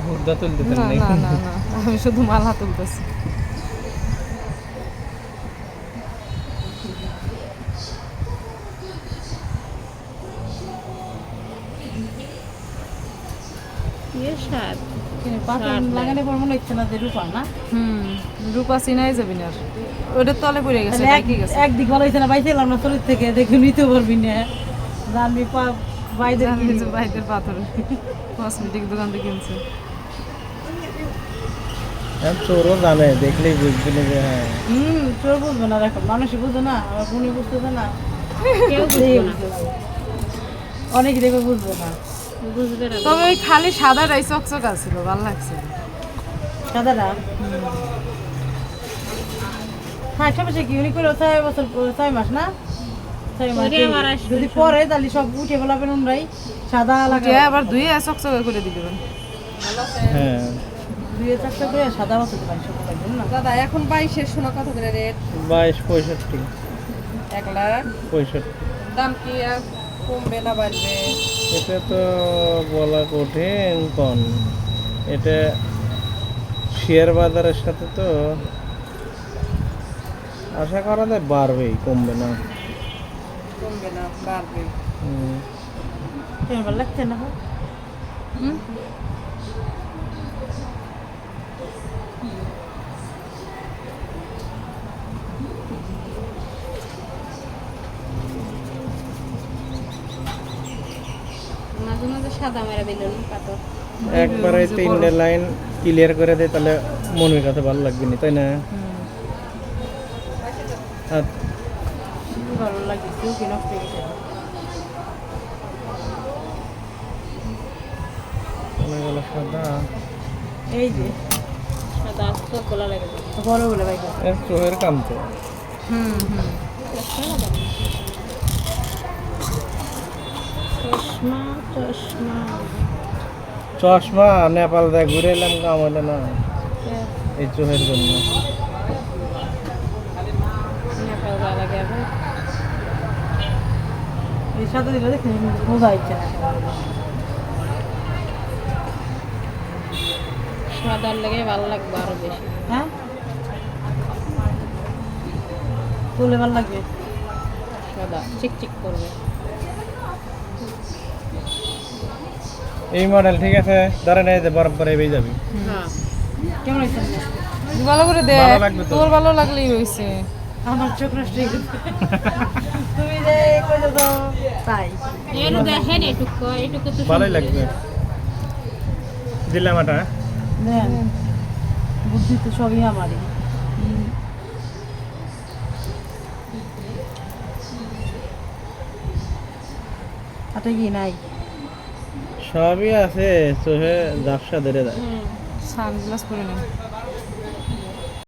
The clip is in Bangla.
হুদ্দা তুলতেছেন না নাই? না না না আমি শুধু মালা তুলতেছি। পাথর লাগালে পর মনে হচ্ছে না যে রূপা না রূপা চিনাই যাবি না আর। ওটার তলে পড়ে গেছে, কি গেছে। একদিক ভালো হয়েছে না বাইছিলাম না শরীর থেকে দেখে নিতে পারবি না জানবি বাইদের জানি যে বাইরের পাথর কসমেটিক দোকান থেকে কিনছে। চোরও জানে, দেখলেই বুঝবি না যে হ্যাঁ। চোর বুঝবে না, দেখো মানুষই বুঝবে না, আমার বোনই বুঝতেছে না, অনেকে দেখবে বুঝবে না। তবে ওই খালি সাদাটাই চকচক আছিল, ভালো লাগছে। সাদাটা হ্যাঁ সমস্যা কি উনি করে 6 বছর 6 মাস না 6 মাস যদি পরে তাহলে সব উঠে ফেলাবেন উনরাই সাদা লাগে আবার ধুয়ে চকচকে করে দিবেন। হ্যাঁ দুই চারটা করে সাদা বছর দেবেন সব লাগবেন না। দাদা এখন 22 সোনা কত করে রেট? 22 1 লাখ 65 দাম কি আর কমবে না বাড়বে? এটা তো বলা কঠিন কোন, এটা শেয়ার বাজারের সাথে তো আশা করা যায় বাড়বেই, কমবে না। কমবে না বাড়বে। ভালো লাগছে না মাঝে মাঝে সাদা মেরা দিল পাথর একবারে 3টে লাইন ক্লিয়ার করে দেয়, তাহলে মনের কাছে ভালো লাগবে না, তাই না? আর ভালো লাগছে কেউ কি নষ্ট হয়ে গেছে অনেকগুলো সাদা এই যে সাদা চোখ গোলা লাগে বড় বলে ভাই এর চোখের কাম তো। চশমা চশমা চশমা নেপাল দিয়ে ঘুরে এলাম, কাম হলো না এই চোখের জন্য। নেপাল গা লাগে আবার এই সাথে দিলে দেখি বোঝা যাচ্ছে না সাদার লেগে ভালো লাগবে আরো বেশি। হ্যাঁ তুলে ভালো লাগবে সাদা চিকচিক করবে। এই মডেল ঠিক আছে, ধরে নেই যে বরফ করে এই যাবি। হ্যাঁ কেমন হয়েছে ভালো করে দে, ভালো লাগবে তো। তোর ভালো লাগলেই হইছে। আমার চোখ নষ্ট হয়ে গেছে তুমি যে কইছো তো তাই এর দেখেন এটুকু এটুকু তো ভালোই লাগবে, দিলাম এটা। দেন বুদ্ধি তো সবই আমারই হাতে কি নাই সবই আছে, চোখে ঝাপসা ধরে যায়। সানগ্লাস পরে নেন।